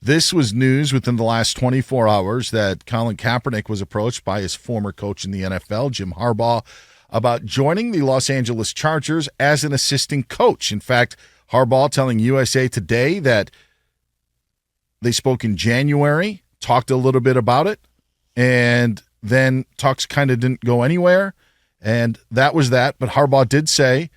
This was news within the last 24 hours that Colin Kaepernick was approached by his former coach in the NFL, Jim Harbaugh, about joining the Los Angeles Chargers as an assistant coach. In fact, Harbaugh telling USA Today that they spoke in January, talked a little bit about it, and then talks kind of didn't go anywhere, and that was that. But Harbaugh did say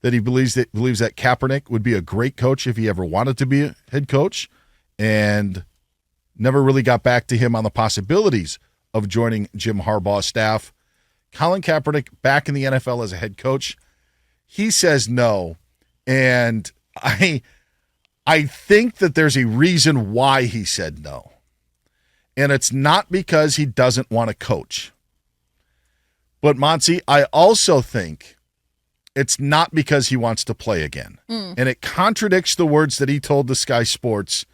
that he believes that Kaepernick would be a great coach if he ever wanted to be a head coach, and never really got back to him on the possibilities of joining Jim Harbaugh's staff. Colin Kaepernick back in the NFL as a head coach, he says no, and I think that there's a reason why he said no, and it's not because he doesn't want to coach. But, Monty, I also think it's not because he wants to play again. And it contradicts the words that he told the Sky Sports,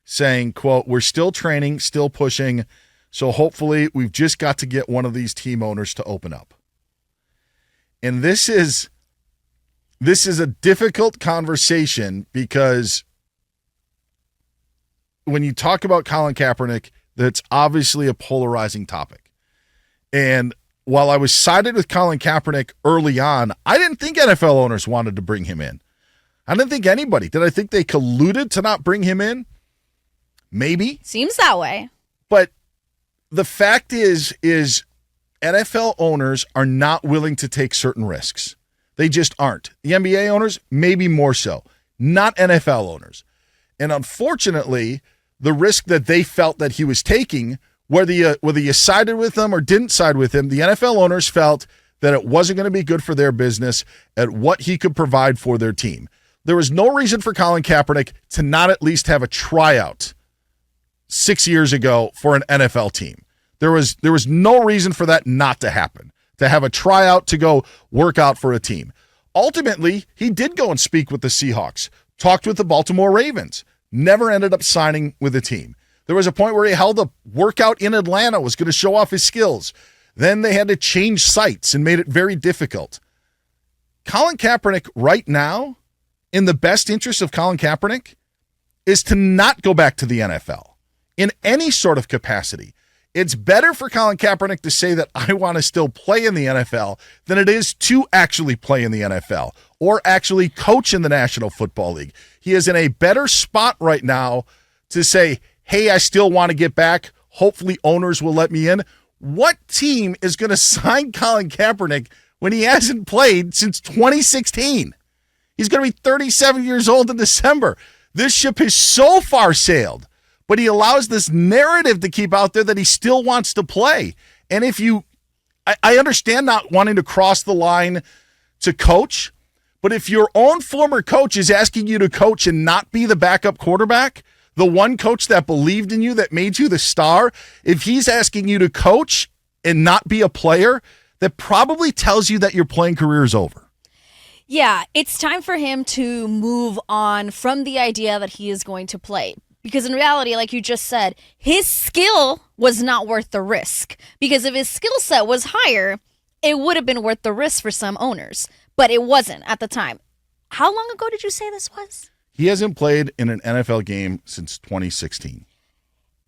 saying, quote, "We're still training, still pushing, so hopefully we've just got to get one of these team owners to open up." And this is a difficult conversation because when you talk about Colin Kaepernick, that's obviously a polarizing topic. And while I was sided with Colin Kaepernick early on, I didn't think NFL owners wanted to bring him in. I didn't think anybody. Did I think they colluded to not bring him in? Maybe. Seems that way. But the fact is NFL owners are not willing to take certain risks. They just aren't. The NBA owners, maybe more so. Not NFL owners. And unfortunately, the risk that they felt that he was taking, whether you sided with him or didn't side with him, the NFL owners felt that it wasn't going to be good for their business at what he could provide for their team. There was no reason for Colin Kaepernick to not at least have a tryout 6 years ago for an NFL team. There was no reason for that not to happen, to have a tryout to go work out for a team. Ultimately, he did go and speak with the Seahawks, talked with the Baltimore Ravens, never ended up signing with a team. There was a point where he held a workout in Atlanta, was going to show off his skills. Then they had to change sites and made it very difficult. Colin Kaepernick right now, in the best interest of Colin Kaepernick, is to not go back to the NFL in any sort of capacity. It's better for Colin Kaepernick to say that I want to still play in the NFL than it is to actually play in the NFL or actually coach in the National Football League. He is in a better spot right now to say, hey, I still want to get back. Hopefully owners will let me in. What team is going to sign Colin Kaepernick when he hasn't played since 2016? He's going to be 37 years old in December. This ship has so far sailed, but he allows this narrative to keep out there that he still wants to play. And if I understand not wanting to cross the line to coach, but if your own former coach is asking you to coach and not be the backup quarterback, the one coach that believed in you, that made you the star, if he's asking you to coach and not be a player, that probably tells you that your playing career is over. Yeah, it's time for him to move on from the idea that he is going to play. Because in reality, like you just said, his skill was not worth the risk. Because if his skill set was higher, it would have been worth the risk for some owners. But it wasn't at the time. How long ago did you say this was? He hasn't played in an NFL game since 2016.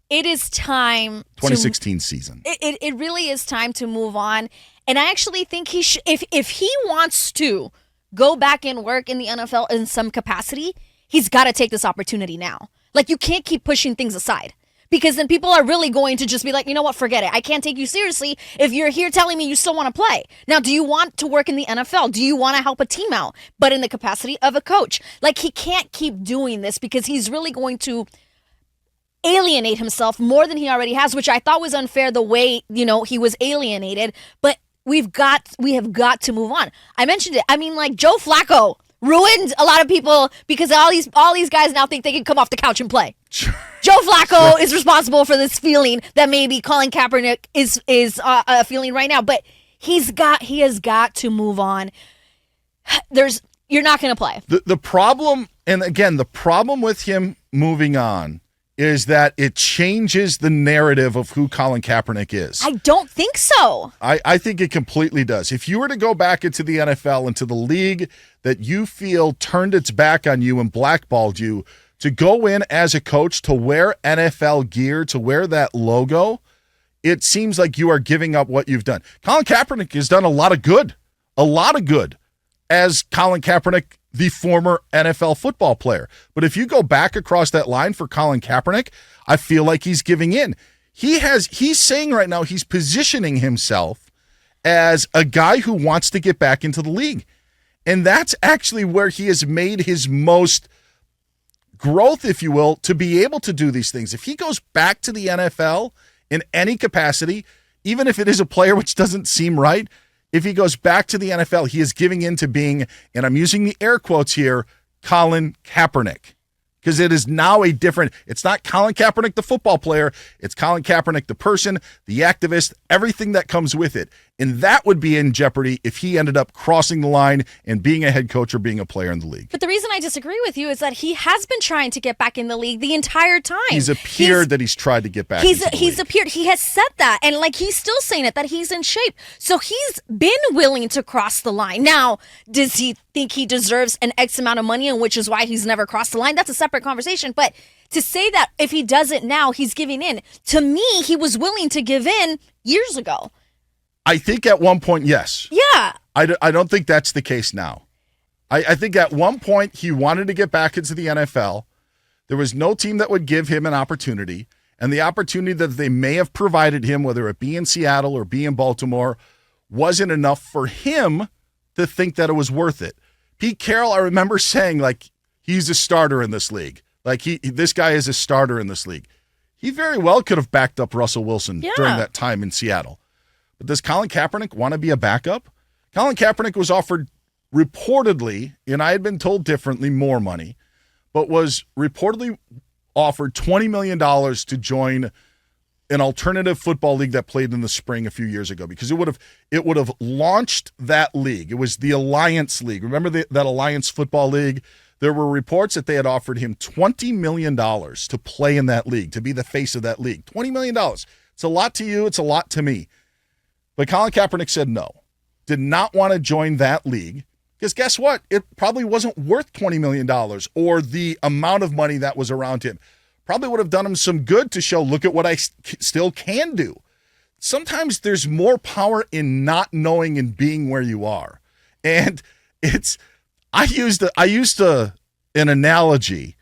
It is time. 2016 season. It really is time to move on. And I actually think he should, if he wants to go back and work in the NFL in some capacity, he's got to take this opportunity now. Like, you can't keep pushing things aside, because then people are really going to just be like, you know what, forget it. I can't take you seriously if you're here telling me you still want to play. Now, do you want to work in the NFL? Do you want to help a team out, but in the capacity of a coach? Like, he can't keep doing this because he's really going to alienate himself more than he already has, which I thought was unfair the way, he was alienated. But we have got to move on. I mentioned it. I mean, like, Joe Flacco ruined a lot of people because all these guys now think they can come off the couch and play. Sure. Joe Flacco is responsible for this feeling that maybe Colin Kaepernick is feeling right now, but he has got to move on. You're not going to play. The problem, and again, the problem with him moving on is that it changes the narrative of who Colin Kaepernick is. I don't think so. I think it completely does. If you were to go back into the NFL, into the league that you feel turned its back on you and blackballed you To go in as a coach, to wear NFL gear, to wear that logo, it seems like you are giving up what you've done. Colin Kaepernick has done a lot of good as Colin Kaepernick, the former NFL football player. But if you go back across that line for Colin Kaepernick, I feel like he's giving in. He's saying right now he's positioning himself as a guy who wants to get back into the league. And that's actually where he has made his most growth, if you will, to be able to do these things. If he goes back to the NFL in any capacity, even if it is a player which doesn't seem right, if he goes back to the NFL, he is giving in to being, and I'm using the air quotes here, Colin Kaepernick. Because it is now it's not Colin Kaepernick, the football player. It's Colin Kaepernick, the person, the activist, everything that comes with it. And that would be in jeopardy if he ended up crossing the line and being a head coach or being a player in the league. But the reason I disagree with you is that he has been trying to get back in the league the entire time. He's appeared that he's tried to get back into the league. He's appeared. He has said that. And he's still saying it, that he's in shape. So he's been willing to cross the line. Now, does he think he deserves an X amount of money, and which is why he's never crossed the line? That's a separate conversation. But to say that if he does it now, he's giving in. To me, he was willing to give in years ago. I think at one point, yes. Yeah. I don't think that's the case now. I think at one point he wanted to get back into the NFL. There was no team that would give him an opportunity. And the opportunity that they may have provided him, whether it be in Seattle or be in Baltimore, wasn't enough for him to think that it was worth it. Pete Carroll, I remember saying, he's a starter in this league. This guy is a starter in this league. He very well could have backed up Russell Wilson during that time in Seattle. But does Colin Kaepernick want to be a backup? Colin Kaepernick was offered reportedly, and I had been told differently, more money, but was reportedly offered $20 million to join an alternative football league that played in the spring a few years ago, because it would have launched that league. It was the Alliance League. Remember that Alliance Football League? There were reports that they had offered him $20 million to play in that league, to be the face of that league. $20 million. It's a lot to you. It's a lot to me. But Colin Kaepernick said no, did not want to join that league, because guess what? It probably wasn't worth $20 million or the amount of money that was around him. Probably would have done him some good to show, look at what I still can do. Sometimes there's more power in not knowing and being where you are. And I used an analogy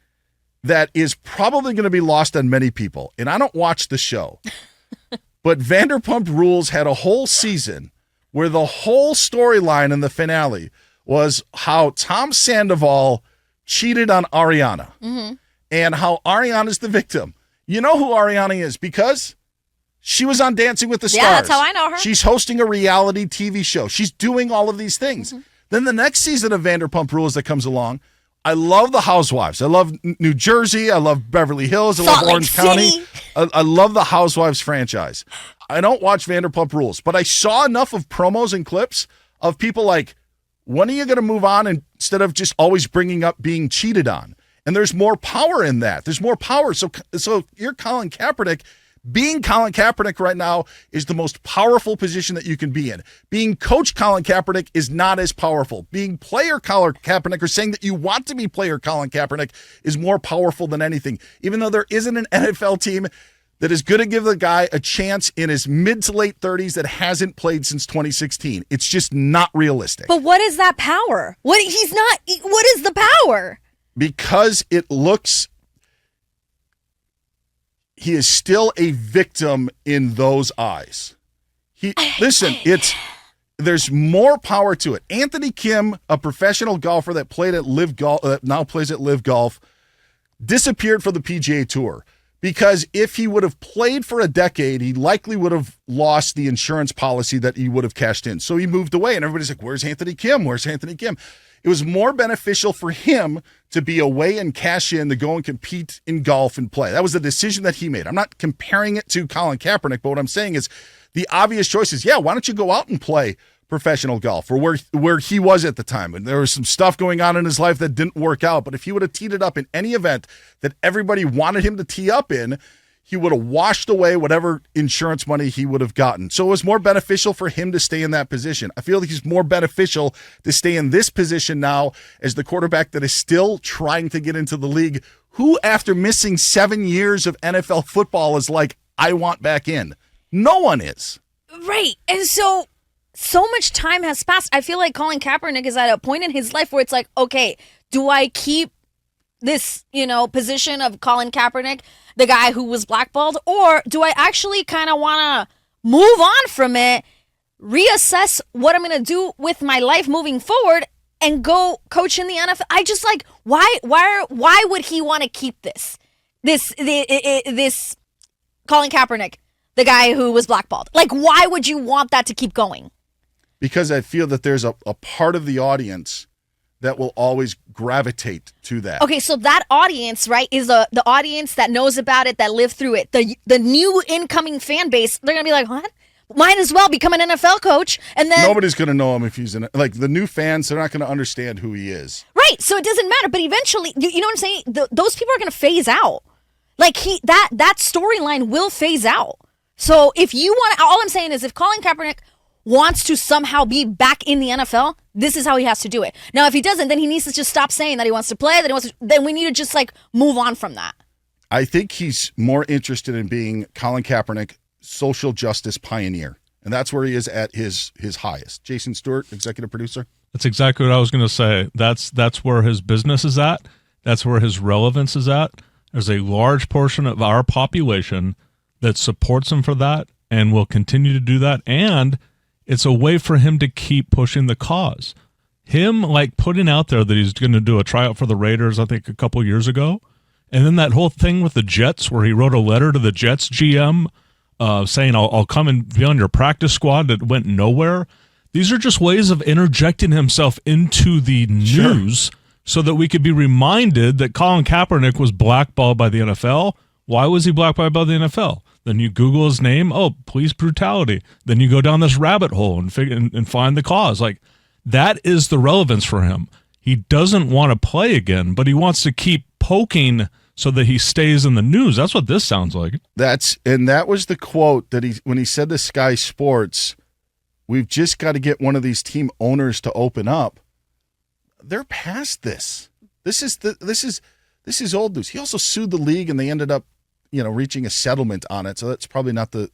that is probably going to be lost on many people. And I don't watch the show. But Vanderpump Rules had a whole season where the whole storyline in the finale was how Tom Sandoval cheated on Ariana. Mm-hmm. And how Ariana's the victim. You know who Ariana is because she was on Dancing with the Stars. Yeah, that's how I know her. She's hosting a reality TV show. She's doing all of these things. Mm-hmm. Then the next season of Vanderpump Rules that comes along, I love the Housewives. I love New Jersey. I love Beverly Hills. I love Orange County. I love the Housewives franchise. I don't watch Vanderpump Rules, but I saw enough of promos and clips of people like, when are you going to move on instead of just always bringing up being cheated on? And there's more power in that. There's more power. So you're Colin Kaepernick. Being Colin Kaepernick right now is the most powerful position that you can be in. Being Coach Colin Kaepernick is not as powerful. Being player Colin Kaepernick, or saying that you want to be player Colin Kaepernick, is more powerful than anything. Even though there isn't an NFL team that is going to give the guy a chance in his mid to late 30s that hasn't played since 2016. It's just not realistic. But what is that power? What is the power? Because it looks, he is still a victim in those eyes. There's more power to it. Anthony Kim, a professional golfer that played at Live Golf, now plays at Live Golf, disappeared from the PGA Tour because if he would have played for a decade, he likely would have lost the insurance policy that he would have cashed in. So he moved away, and everybody's like, "Where's Anthony Kim? Where's Anthony Kim?" It was more beneficial for him to be away and cash in, to go and compete in golf and play. That was the decision that he made. I'm not comparing it to Colin Kaepernick, but what I'm saying is the obvious choice is, why don't you go out and play professional golf, or where he was at the time? And there was some stuff going on in his life that didn't work out. But if he would have teed it up in any event that everybody wanted him to tee up in, he would have washed away whatever insurance money he would have gotten. So it was more beneficial for him to stay in that position. I feel like he's more beneficial to stay in this position now as the quarterback that is still trying to get into the league, Who, after missing 7 years of NFL football, is like, I want back in? No one is. Right. And so much time has passed. I feel like Colin Kaepernick is at a point in his life where it's like, okay, do I keep this, position of Colin Kaepernick, the guy who was blackballed, or do I actually kind of want to move on from it, reassess what I'm going to do with my life moving forward, and go coach in the NFL? I just like, why would he want to keep this Colin Kaepernick, the guy who was blackballed? Like, why would you want that to keep going? Because I feel that there's a part of the audience that will always gravitate to that. Okay, so that audience, right, is the audience that knows about it, that lived through it. The new incoming fan base, they're going to be like, what? Might as well become an NFL coach. And then nobody's going to know him if he's the new fans, they're not going to understand who he is. Right, so it doesn't matter. But eventually, you know what I'm saying? Those people are going to phase out. Like, that storyline will phase out. So if you want, all I'm saying is if Colin Kaepernick wants to somehow be back in the NFL, this is how he has to do it. Now, if he doesn't, then he needs to just stop saying that he wants to play, then we need to just move on from that. I think he's more interested in being Colin Kaepernick, social justice pioneer. And that's where he is at his highest. Jason Stewart, executive producer. That's exactly what I was going to say. That's where his business is at. That's where his relevance is at. There's a large portion of our population that supports him for that and will continue to do that. And it's a way for him to keep pushing the cause. Him putting out there that he's going to do a tryout for the Raiders, I think a couple years ago. And then that whole thing with the Jets where he wrote a letter to the Jets GM saying, I'll come and be on your practice squad, that went nowhere. These are just ways of interjecting himself into the news so that we could be reminded that Colin Kaepernick was blackballed by the NFL. Why was he blackballed by the NFL? Then you Google his name, police brutality. Then you go down this rabbit hole and find the cause. That is the relevance for him. He doesn't want to play again, but he wants to keep poking so that he stays in the news. That's what this sounds like. That was the quote that when he said to Sky Sports, we've just got to get one of these team owners to open up. They're past this. This is old news. He also sued the league, and they ended up, reaching a settlement on it. So that's probably not the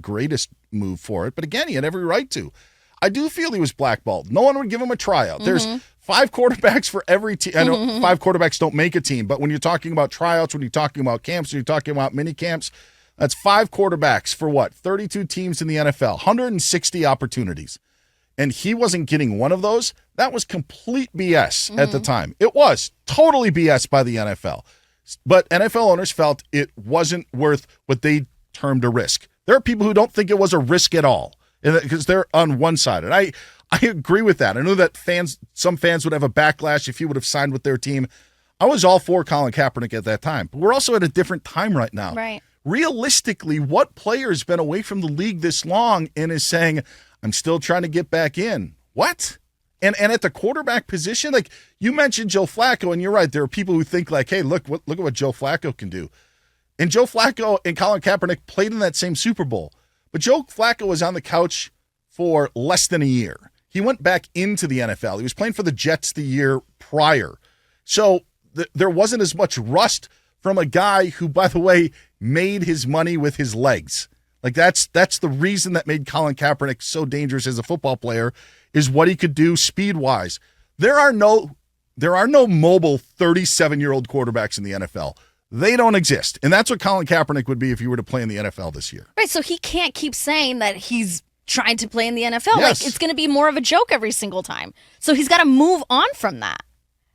greatest move for it. But again, he had every right to. I do feel he was blackballed. No one would give him a tryout. Mm-hmm. There's 5 quarterbacks for every team. I know 5 quarterbacks don't make a team, but when you're talking about tryouts, when you're talking about camps, when you're talking about mini camps, that's 5 quarterbacks for what? 32 teams in the NFL, 160 opportunities. And he wasn't getting one of those. That was complete BS at the time. It was totally BS by the NFL. But NFL owners felt it wasn't worth what they termed a risk. There are people who don't think it was a risk at all because they're on one side. And I agree with that. I know that some fans would have a backlash if he would have signed with their team. I was all for Colin Kaepernick at that time. But we're also at a different time right now. Right. Realistically, what player has been away from the league this long and is saying, I'm still trying to get back in? What? And at the quarterback position, you mentioned Joe Flacco, and you're right. There are people who think hey, look at what Joe Flacco can do. And Joe Flacco and Colin Kaepernick played in that same Super Bowl. But Joe Flacco was on the couch for less than a year. He went back into the NFL. He was playing for the Jets the year prior. So there wasn't as much rust from a guy who, by the way, made his money with his legs. That's the reason that made Colin Kaepernick so dangerous as a football player, is what he could do speed-wise. There are no mobile 37-year-old quarterbacks in the NFL. They don't exist. And that's what Colin Kaepernick would be if he were to play in the NFL this year. Right, so he can't keep saying that he's trying to play in the NFL. Yes. It's going to be more of a joke every single time. So he's got to move on from that.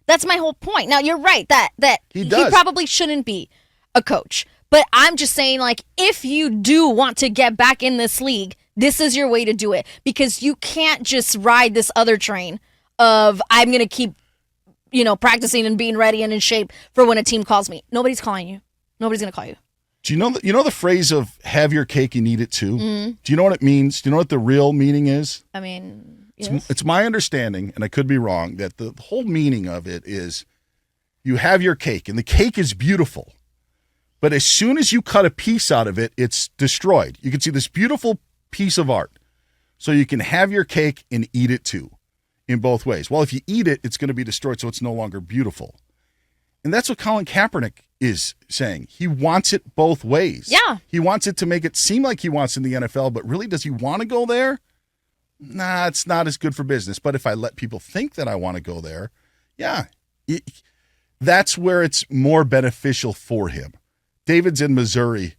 That's my whole point. Now, you're right that he probably shouldn't be a coach. But I'm just saying, if you do want to get back in this league, this is your way to do it. Because you can't just ride this other train of, I'm going to keep, practicing and being ready and in shape for when a team calls me. Nobody's calling you. Nobody's going to call you. Do you know the phrase of have your cake and eat it too? Mm-hmm. Do you know what it means? Do you know what the real meaning is? I mean, yes. It's my understanding, and I could be wrong, that the whole meaning of it is you have your cake, and the cake is beautiful. But as soon as you cut a piece out of it, it's destroyed. You can see this beautiful piece of art. So you can have your cake and eat it too, in both ways. Well, if you eat it, it's going to be destroyed, so it's no longer beautiful. And that's what Colin Kaepernick is saying. He wants it both ways. Yeah. He wants it to make it seem like he wants in the NFL, but really, does he want to go there? Nah, it's not as good for business. But if I let people think that I want to go there, yeah, that's where it's more beneficial for him. David's in Missouri.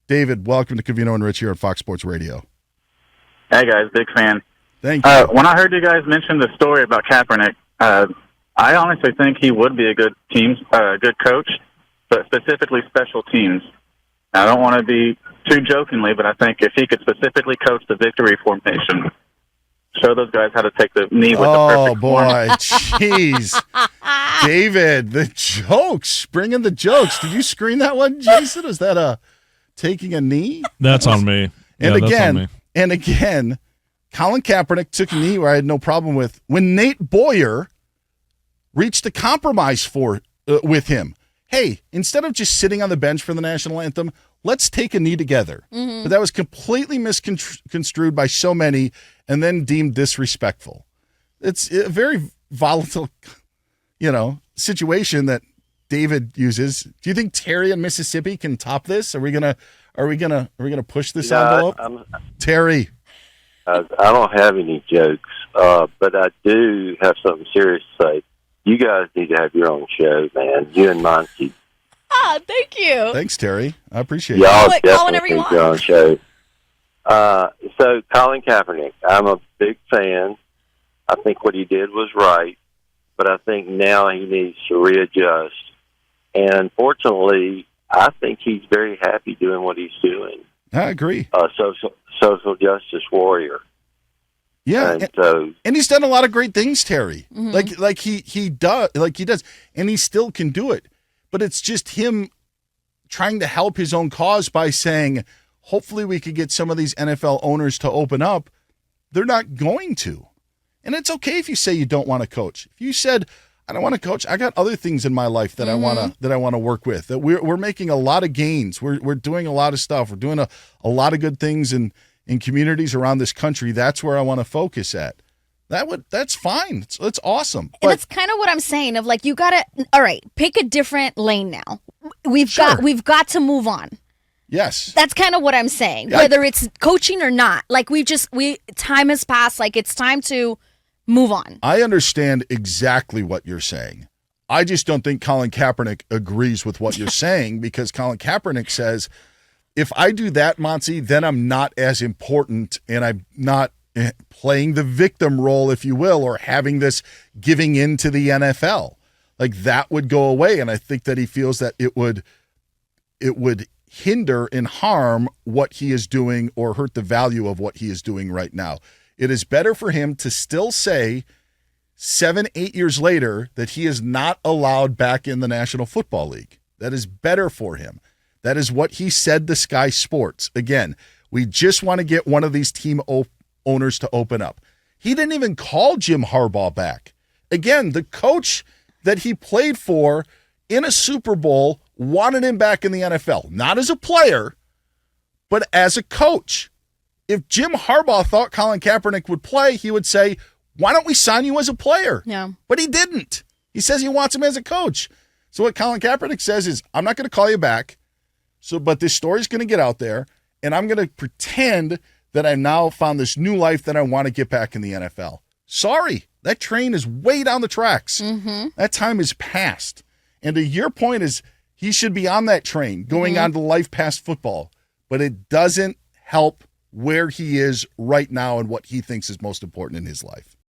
David, welcome to Covino and Rich here on Fox Sports Radio. Hey, guys, big fan. Thank you. When I heard you guys mention the story about Kaepernick, I honestly think he would be a good good coach, but specifically special teams. I don't want to be too jokingly, but I think if he could specifically coach the victory formation, show those guys how to take the knee with the perfect form. Oh, boy. Jeez. David, the jokes. Bring in the jokes. Did you screen that one, Jason? Is that taking a knee? That's on me. And Yeah, that's on me. again, Colin Kaepernick took a knee where I had no problem with. When Nate Boyer reached a compromise with him, hey, instead of just sitting on the bench for the national anthem, let's take a knee together. But that was completely misconstrued by so many and then deemed disrespectful. It's a very volatile, situation that David uses. Do you think Terry in Mississippi can top this? Are we gonna push this envelope? Terry. I don't have any jokes, but I do have something serious to say. You guys need to have your own show, man. You and Monty. Ah, thank you. Thanks, Terry. I appreciate Y'all it. Call whenever definitely you need your own show. So Colin Kaepernick, I'm a big fan. I think what he did was right, but I think now he needs to readjust. And unfortunately, I think he's very happy doing what he's doing. I agree. Social justice warrior. Yeah, and he's done a lot of great things, Terry. Like he does, and he still can do it. But it's just him trying to help his own cause by saying, hopefully we could get some of these NFL owners to open up. They're not going to. And it's okay if you say you don't want to coach. If you said, I don't want to coach, I got other things in my life that I want to work with. That we're making a lot of gains. We're doing a lot of stuff. We're doing a lot of good things in communities around this country. That's where I want to focus at. That's fine. It's awesome. And that's kind of what I'm saying of like, you gotta, all right, pick a different lane now. We've got to move on. Yes. That's kind of what I'm saying. Yeah. Whether it's coaching or not, like time has passed. Like it's time to move on. I understand exactly what you're saying. I just don't think Colin Kaepernick agrees with what you're saying, because Colin Kaepernick says, if I do that, Monty, then I'm not as important and I'm not playing the victim role, if you will, or having this giving in to the NFL. Like that would go away. And I think that he feels that it would hinder and harm what he is doing or hurt the value of what he is doing right now. It is better for him to still say 7-8 years later that he is not allowed back in the National Football League. That is better for him. That is what he said to Sky Sports. Again, we just want to get one of these team owners to open up. He didn't even call Jim Harbaugh back. Again, the coach that he played for in a Super Bowl wanted him back in the NFL, not as a player, but as a coach. If Jim Harbaugh thought Colin Kaepernick would play, he would say, why don't we sign you as a player? Yeah. But he didn't. He says he wants him as a coach. So what Colin Kaepernick says is, I'm not going to call you back, but this story's going to get out there, and I'm going to pretend that I now found this new life that I want to get back in the NFL. Sorry, that train is way down the tracks. That time is past. And to your point is, he should be on that train going on to life past football, but it doesn't help where he is right now and what he thinks is most important in his life.